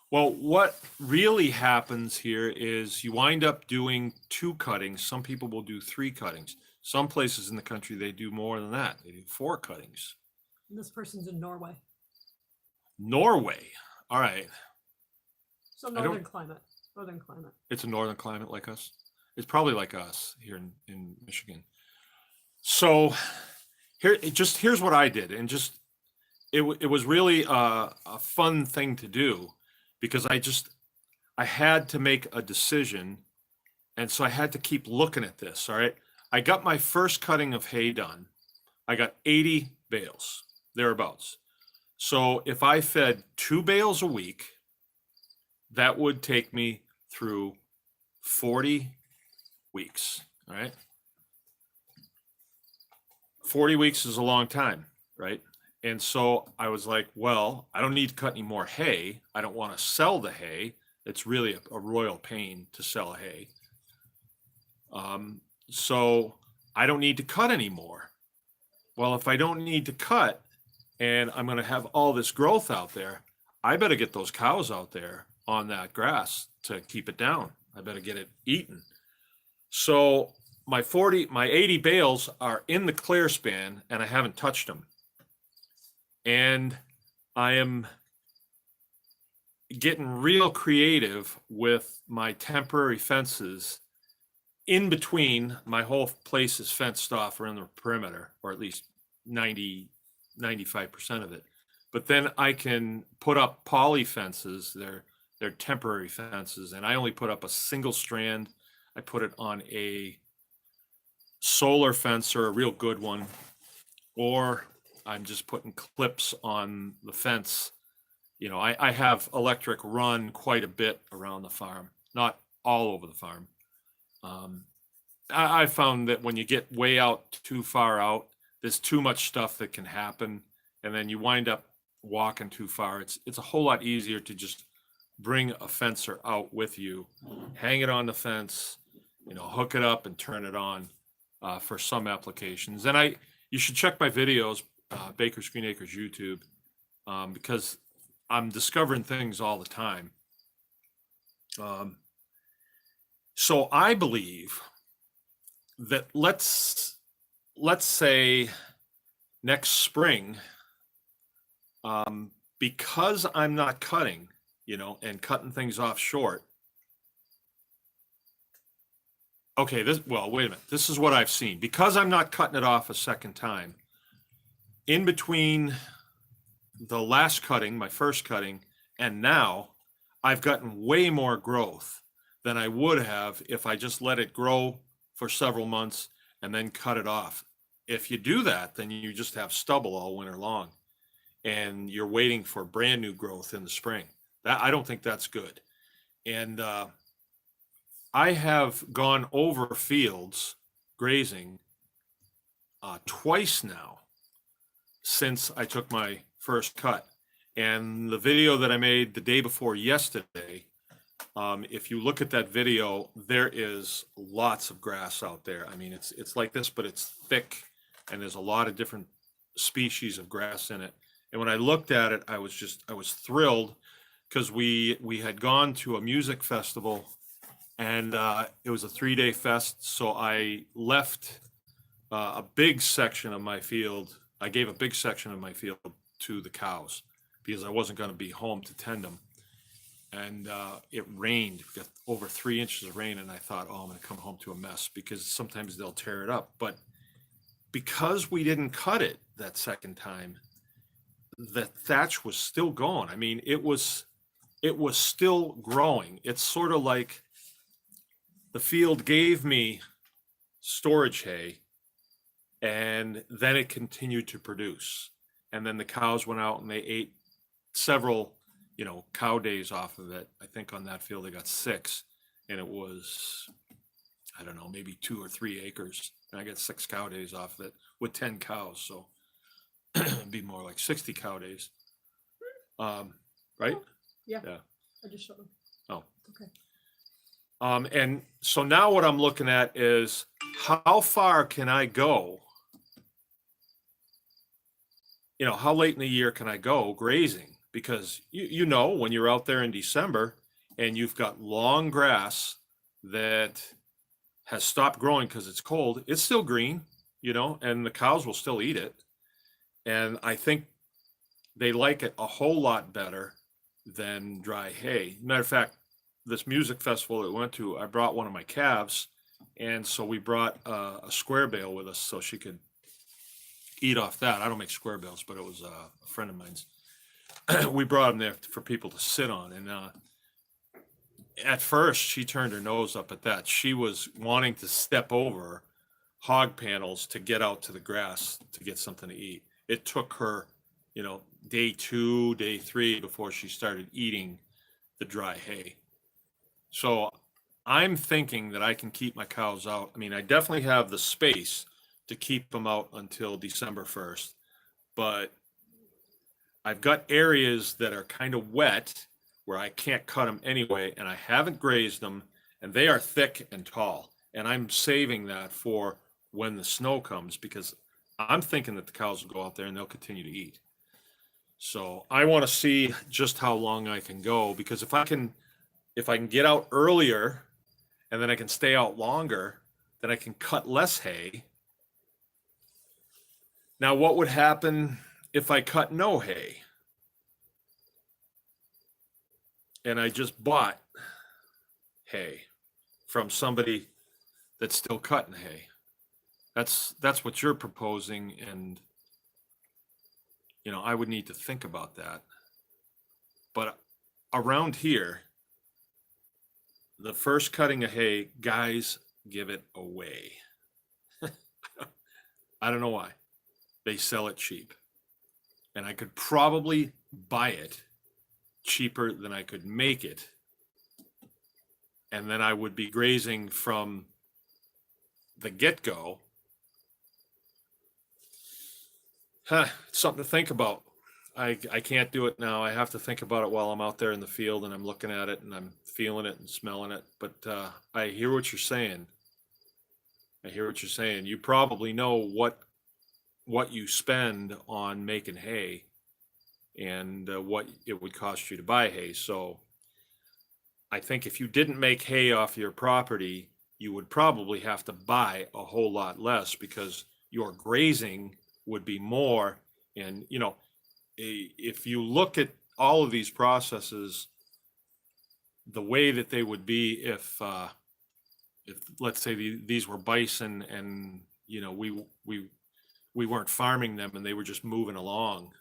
Well, what really happens here is you wind up doing 2 cuttings. Some people will do 3 cuttings. Some places in the country, they do more than that. They do 4 cuttings. And this person's in Norway. Norway. All right. So northern climate. Northern climate. It's a northern climate like us. It's probably like us here in Michigan. So here's what I did. And just, it was really a fun thing to do because I had to make a decision. And so I had to keep looking at this. All right. I got my first cutting of hay done. I got 80 bales, thereabouts. So if I fed 2 bales a week, that would take me through 40 weeks, all right? 40 weeks is a long time, right? And so I was like, well, I don't need to cut any more hay. I don't want to sell the hay. It's really a royal pain to sell hay. So I don't need to cut anymore. Well, if I don't need to cut and I'm going to have all this growth out there, I better get those cows out there on that grass to keep it down. I better get it eaten. So my 80 bales are in the clear span and I haven't touched them. And I am getting real creative with my temporary fences in between. My whole place is fenced off around the perimeter, or at least 95% of it. But then I can put up poly fences. They're temporary fences, and I only put up a single strand. I put it on a solar fence or a real good one, or I'm just putting clips on the fence. You know, I have electric run quite a bit around the farm, not all over the farm. I found that when you get way out, too far out, there's too much stuff that can happen, and then you wind up walking too far. It's a whole lot easier to just bring a fencer out with you, hang it on the fence, you know, hook it up and turn it on for some applications. And you should check my videos, Baker's Green Acres YouTube, because I'm discovering things all the time. So I believe that let's say next spring, because I'm not cutting, you know, and cutting things off short. Okay, well, wait a minute. This is what I've seen. Because I'm not cutting it off a second time, in between the last cutting, my first cutting, and now, I've gotten way more growth than I would have if I just let it grow for several months and then cut it off. If you do that, then you just have stubble all winter long, and you're waiting for brand new growth in the spring. That, I don't think that's good. And I have gone over fields grazing twice now since I took my first cut. And the video that I made the day before yesterday, if you look at that video, there is lots of grass out there. I mean, it's like this, but it's thick, and there's a lot of different species of grass in it. And when I looked at it, I was thrilled, because we had gone to a music festival, and it was a 3-day fest. So I left a big section of my field. I gave a big section of my field to the cows, because I wasn't going to be home to tend them. And it rained. We got over 3 inches of rain, and I thought, oh, I'm going to come home to a mess, because sometimes they'll tear it up. But because we didn't cut it that second time, the thatch was still going. I mean, it was still growing. It's sort of like the field gave me storage hay, and then it continued to produce. And then the cows went out and they ate several, cow days off of it. I think on that field they got 6, and it was, I don't know, maybe 2 or 3 acres. And I got 6 cow days off of it with 10 cows. So it'd be more like 60 cow days. Right? Yeah. Yeah. I just showed them. Oh. Okay. And so now what I'm looking at is, how far can I go? How late in the year can I go grazing? Because when you're out there in December and you've got long grass that has stopped growing because it's cold, it's still green, and the cows will still eat it. And I think they like it a whole lot better than dry hay. Matter of fact, this music festival that we went to, I brought one of my calves, and so we brought a square bale with us so she could eat off that. I don't make square bales, but it was a friend of mine's. We brought them there for people to sit on, and at first she turned her nose up at that. She was wanting to step over hog panels to get out to the grass to get something to eat. It took her, day 2, day 3 before she started eating the dry hay. So I'm thinking that I can keep my cows out. I mean, I definitely have the space to keep them out until December 1st, but I've got areas that are kind of wet where I can't cut them anyway, and I haven't grazed them, and they are thick and tall. And I'm saving that for when the snow comes, because I'm thinking that the cows will go out there and they'll continue to eat. So I want to see just how long I can go, because if I can get out earlier and then I can stay out longer, then I can cut less hay. Now, what would happen if I cut no hay and I just bought hay from somebody that's still cutting hay? That's what you're proposing, and I would need to think about that. But around here, the first cutting of hay, guys give it away. I don't know why. They sell it cheap. And I could probably buy it cheaper than I could make it. And then I would be grazing from the get-go. It's something to think about. I can't do it now. I have to think about it while I'm out there in the field and I'm looking at it and I'm feeling it and smelling it. But I hear what you're saying. You probably know what you spend on making hay and what it would cost you to buy hay. So I think if you didn't make hay off your property, you would probably have to buy a whole lot less, because your grazing would be more. And if you look at all of these processes, the way that they would be if let's say these were bison and we weren't farming them and they were just moving along,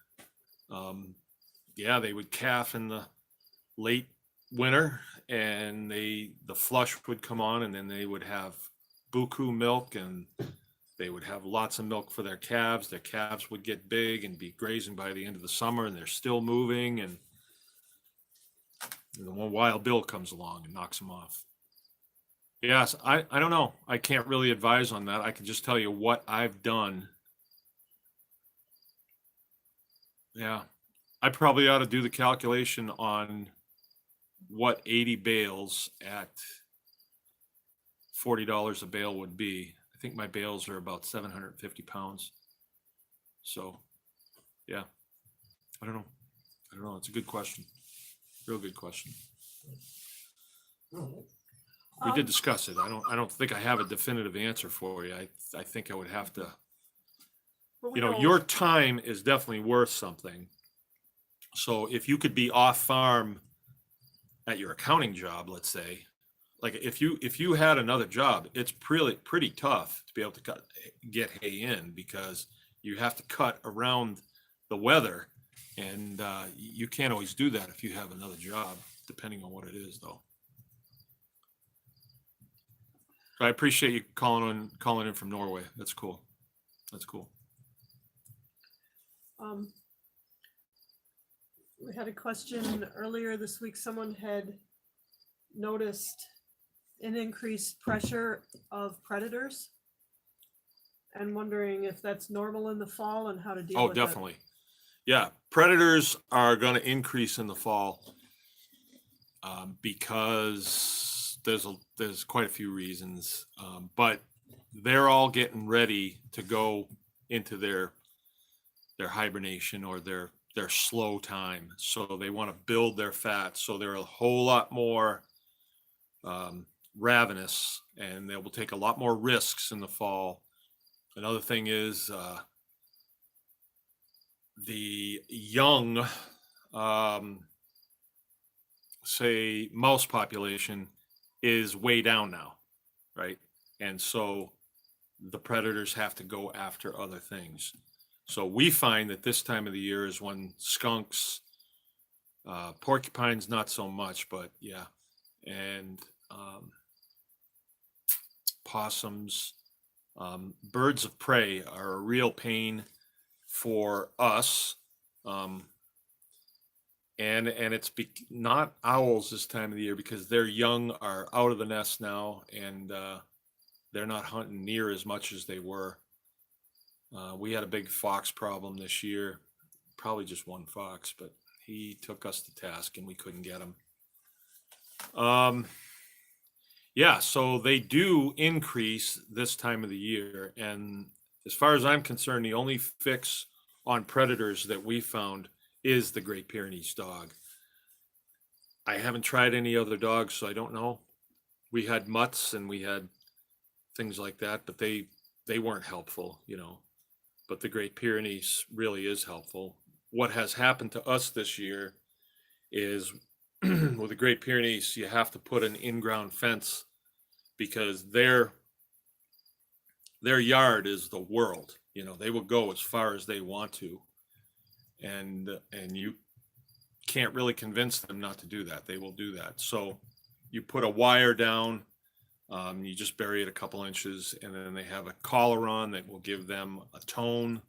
they would calf in the late winter, and the flush would come on, and then they would have buku milk, and They would have lots of milk for their calves. Their calves would get big and be grazing by the end of the summer, and they're still moving. And then one wild bill comes along and knocks them off. Yes, I don't know. I can't really advise on that. I can just tell you what I've done. Yeah, I probably ought to do the calculation on what 80 bales at $40 a bale would be. I think my bales are about 750 pounds. So, yeah, I don't know. I don't know. It's a good question. Real good question. We did discuss it. I don't think I have a definitive answer for you. I think I would have to, But we you know, don't- your time is definitely worth something. So if you could be off farm at your accounting job, let's say, like if you had another job, it's pretty tough to be able to get hay in, because you have to cut around the weather, and you can't always do that if you have another job, depending on what it is, though. I appreciate you calling in from Norway. That's cool. That's cool. We had a question earlier this week. Someone had noticed an increased pressure of predators, and wondering if that's normal in the fall and how to deal Oh, with definitely. Yeah, predators are going to increase in the fall, because there's quite a few reasons, but they're all getting ready to go into their hibernation or their slow time. So they want to build their fat. So they're a whole lot more ravenous, and they will take a lot more risks in the fall. Another thing is the young, say, mouse population is way down now, right? And so the predators have to go after other things. So we find that this time of the year is when skunks, porcupines, not so much, but yeah, and possums, birds of prey are a real pain for us. And it's not owls this time of the year, because their young are out of the nest now, and they're not hunting near as much as they were. We had a big fox problem this year, probably just one fox, but he took us to task and we couldn't get him. Yeah, so they do increase this time of the year. And as far as I'm concerned, the only fix on predators that we found is the Great Pyrenees dog. I haven't tried any other dogs, so I don't know. We had mutts and we had things like that, but they weren't helpful, you know. But the Great Pyrenees really is helpful. What has happened to us this year is with the Great Pyrenees, you have to put an in-ground fence, because their yard is the world. You know, they will go as far as they want to, and you can't really convince them not to do that. They will do that. So you put a wire down, you just bury it a couple inches, and then they have a collar on that will give them a tone,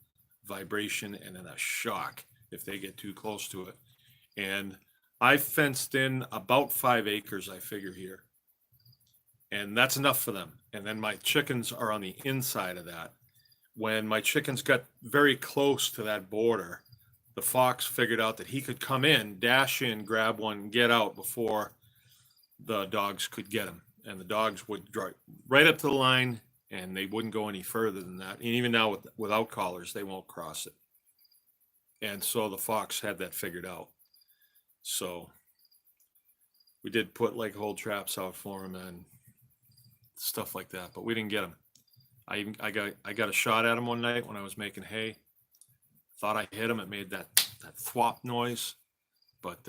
vibration, and then a shock if they get too close to it. And I fenced in about 5 acres, I figure, here. And that's enough for them. And then my chickens are on the inside of that. When my chickens got very close to that border, the fox figured out that he could come in, dash in, grab one, and get out before the dogs could get him. And the dogs would drive right up to the line, and they wouldn't go any further than that. And even now, without collars, they won't cross it. And so the fox had that figured out. So we did put like hold traps out for him and stuff like that, but we didn't get him. I got a shot at him one night when I was making hay. Thought I hit him. It made that thwop noise, but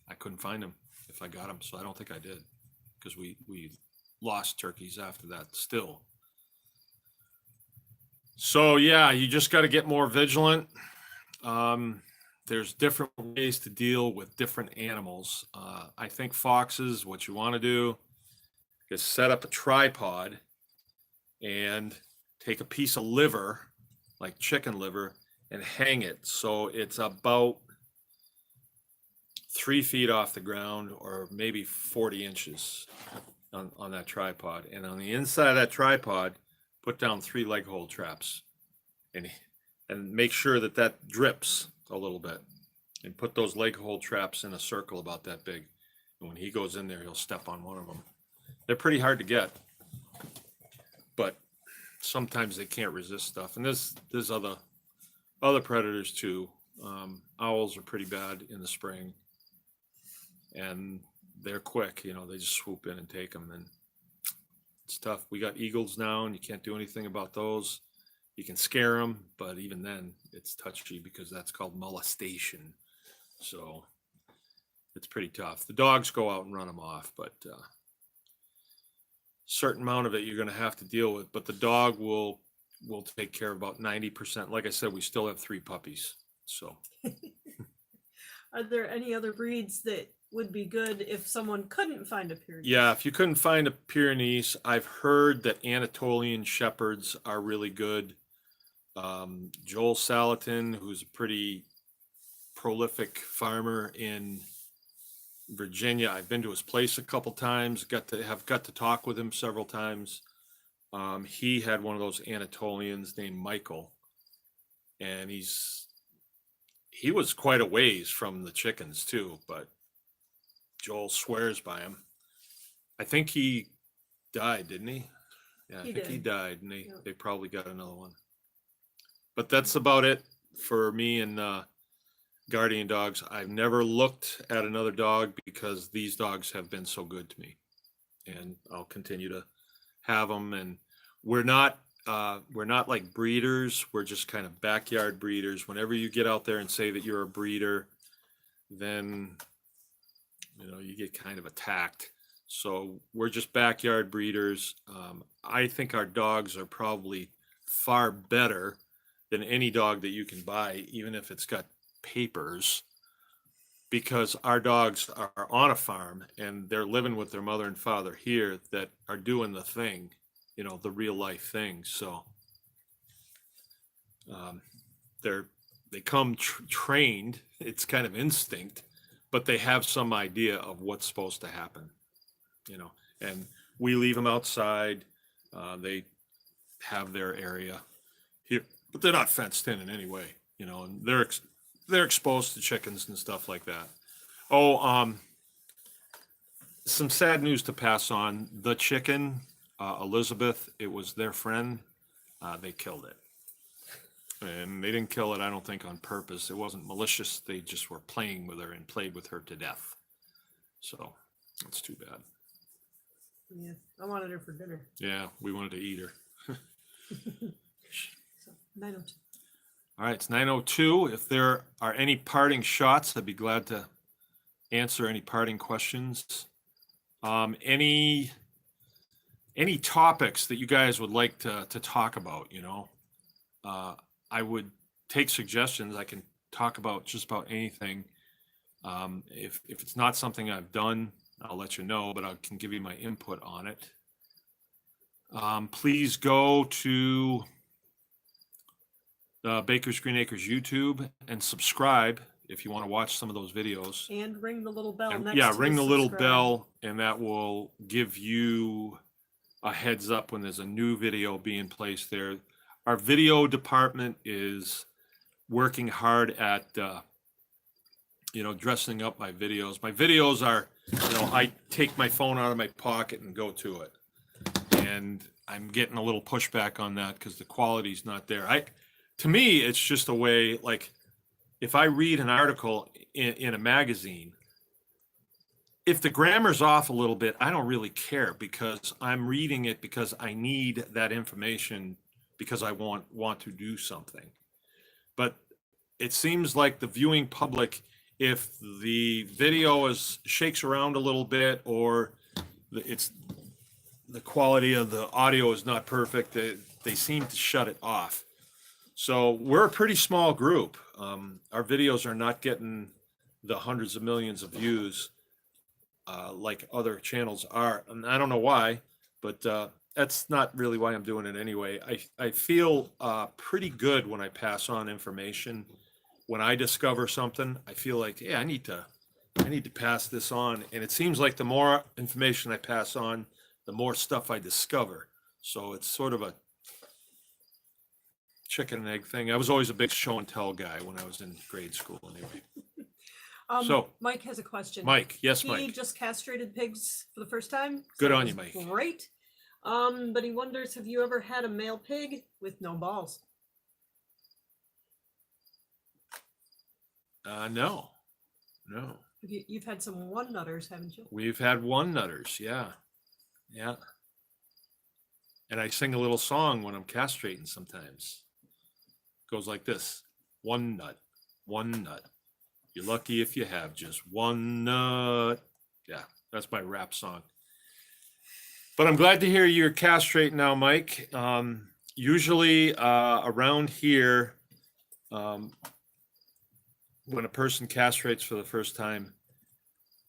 I couldn't find him if I got him, so I don't think I did, because we lost turkeys after that still. So yeah, you just got to get more vigilant. There's different ways to deal with different animals. I think foxes, what you want to do is set up a tripod and take a piece of liver, like chicken liver, and hang it so it's about 3 feet off the ground, or maybe 40 inches on that tripod. And on the inside of that tripod, put down 3 leg hold traps, and make sure that that drips a little bit, and put those leg hold traps in a circle about that big. And when he goes in there, he'll step on one of them. They're pretty hard to get, but sometimes they can't resist stuff. And there's other predators too. Owls are pretty bad in the spring, and they're quick. You know, they just swoop in and take them, and it's tough. We got eagles now, and you can't do anything about those. You can scare them, but even then, it's touchy because that's called molestation. So it's pretty tough. The dogs go out and run them off, but certain amount of it you're going to have to deal with. But the dog will take care of about 90%. Like I said, we still have 3 puppies. So Are there any other breeds that would be good if someone couldn't find a Pyrenees? yeah, if you couldn't find a Pyrenees, I've heard that Anatolian shepherds are really good. Joel Salatin, who's a pretty prolific farmer in Virginia, I've been to his place a couple times, got to talk with him several times. He had one of those Anatolians named Michael, and he was quite a ways from the chickens too, but Joel swears by him. I think he died, didn't he? Yeah, I think he died, and they probably got another one. But that's about it for me and guardian dogs. I've never looked at another dog because these dogs have been so good to me, and I'll continue to have them. And we're not like breeders. We're just kind of backyard breeders. Whenever you get out there and say that you're a breeder, then you get kind of attacked. So we're just backyard breeders. I think our dogs are probably far better than any dog that you can buy, even if it's got papers, because our dogs are on a farm and they're living with their mother and father here that are doing the thing, the real life thing. So they come trained. It's kind of instinct, but they have some idea of what's supposed to happen, and we leave them outside. They have their area here, but they're not fenced in any way, and they're exposed to chickens and stuff like that. Some sad news to pass on. The chicken, Elizabeth, it was their friend. They killed it. And they didn't kill it, I don't think, on purpose. It wasn't malicious. They just were playing with her and played with her to death. So that's too bad. Yeah, I wanted her for dinner. Yeah, we wanted to eat her. So, 902. All right, it's 9:02. If there are any parting shots, I'd be glad to answer any parting questions. Any topics that you guys would like to talk about, I would take suggestions. I can talk about just about anything. If it's not something I've done, I'll let you know, but I can give you my input on it. Please go to Baker's Green Acres YouTube and subscribe if you want to watch some of those videos. And ring the little bell. Ring the little bell, and that will give you a heads up when there's a new video being placed there. Our video department is working hard at, dressing up my videos. My videos are, I take my phone out of my pocket and go to it. And I'm getting a little pushback on that because the quality's not there. To me, it's just a way, like, if I read an article in a magazine, if the grammar's off a little bit, I don't really care because I'm reading it because I need that information because I want to do something. But it seems like the viewing public, if the video shakes around a little bit or the quality of the audio is not perfect, they seem to shut it off. So we're a pretty small group. Our videos are not getting the hundreds of millions of views like other channels are. And I don't know why, but that's not really why I'm doing it anyway. I feel pretty good when I pass on information. When I discover something, I feel like, yeah, I need to pass this on. And it seems like the more information I pass on, the more stuff I discover. So it's sort of a chicken and egg thing. I was always a big show and tell guy when I was in grade school anyway. So Mike has a question. Mike, yes, He Mike. just castrated pigs for the first time. Good it on was you, Mike. Great. But he wonders, have you ever had a male pig with no balls? No. You've had some one nutters, haven't you? We've had one nutters, yeah. Yeah. And I sing a little song when I'm castrating sometimes. Goes like this: one nut, one nut. You're lucky if you have just one nut. Yeah, that's my rap song. But I'm glad to hear you're castrating now, Mike. Usually around here, when a person castrates for the first time,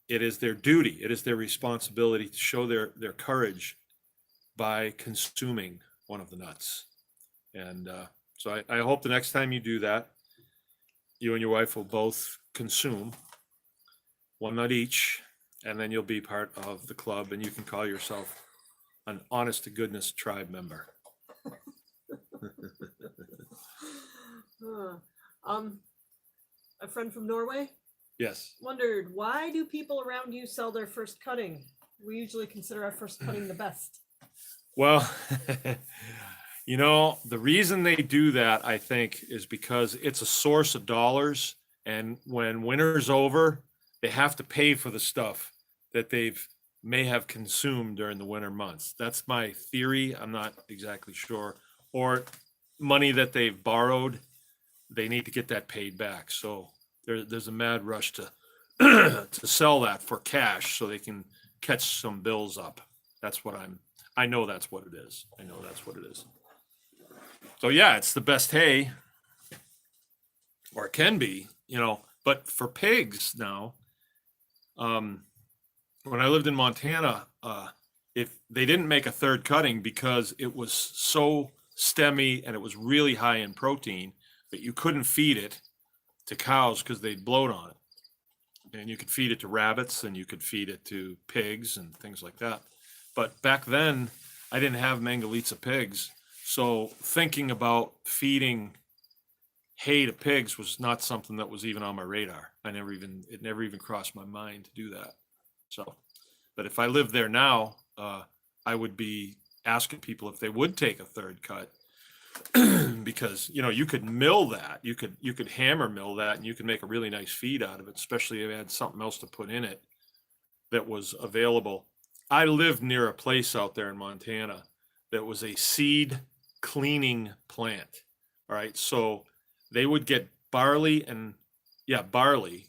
it is their duty, it is their responsibility to show their courage by consuming one of the nuts. And so I hope the next time you do that, you and your wife will both consume one nut each, and then you'll be part of the club, and you can call yourself an honest to goodness tribe member. A friend from Norway Yes. wondered, why do people around you sell their first cutting? We usually consider our first cutting the best. Well, you know, the reason they do that, I think, is because it's a source of dollars. And when winter's over, they have to pay for the stuff that may have consumed during the winter months. That's my theory. I'm not exactly sure. Or money that they've borrowed, they need to get that paid back. So there's a mad rush to to sell that for cash so they can catch some bills up. That's what I know that's what it is. I know that's what it is. So yeah, it's the best hay, or it can be, you know. But for pigs now, when I lived in Montana, if they didn't make a third cutting because it was so stemmy and it was really high in protein that you couldn't feed it to cows because they'd bloat on it. And you could feed it to rabbits and you could feed it to pigs and things like that. But back then, I didn't have Mangalitsa pigs. So thinking about feeding hay to pigs was not something that was even on my radar. It never even crossed my mind to do that. So, but if I lived there now, I would be asking people if they would take a third cut because, you know, you could mill that, you could hammer mill that, and you could make a really nice feed out of it, especially if you had something else to put in it that was available. I lived near a place out there in Montana that was a seed cleaning plant. All right, so they would get barley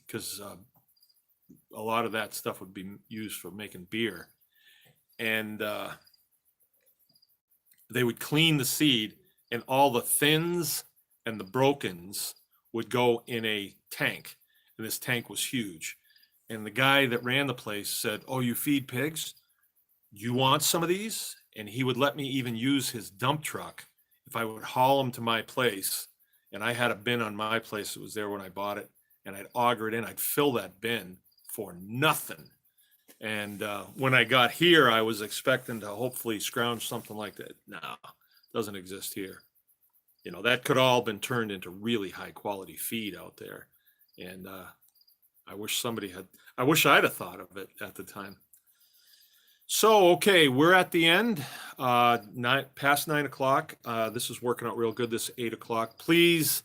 because a lot of that stuff would be used for making beer, and they would clean the seed, and all the thins and the brokens would go in a tank, and this tank was huge. And the guy that ran the place said, "Oh, you feed pigs? You want some of these?" And he would let me even use his dump truck if I would haul them to my place. And I had a bin on my place that was there when I bought it, and I'd auger it in. I'd fill that bin for nothing. And when I got here, I was expecting to hopefully scrounge something like that. No, doesn't exist here. You know, that could all been turned into really high quality feed out there. And I wish I'd have thought of it at the time. So, okay, we're at the end, past 9 o'clock. This is working out real good, this 8 o'clock. Please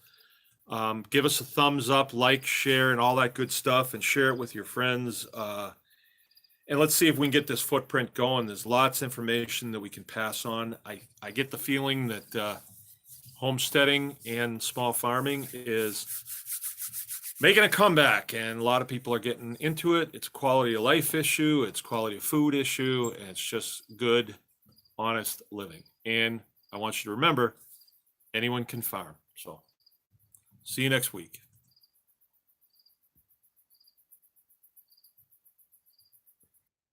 give us a thumbs up, like, share, and all that good stuff, and share it with your friends. And let's see if we can get this footprint going. There's lots of information that we can pass on. I get the feeling that homesteading and small farming is making a comeback, and a lot of people are getting into it. It's a quality of life issue, it's quality of food issue, and it's just good, honest living. And I want you to remember, anyone can farm. So see you next week.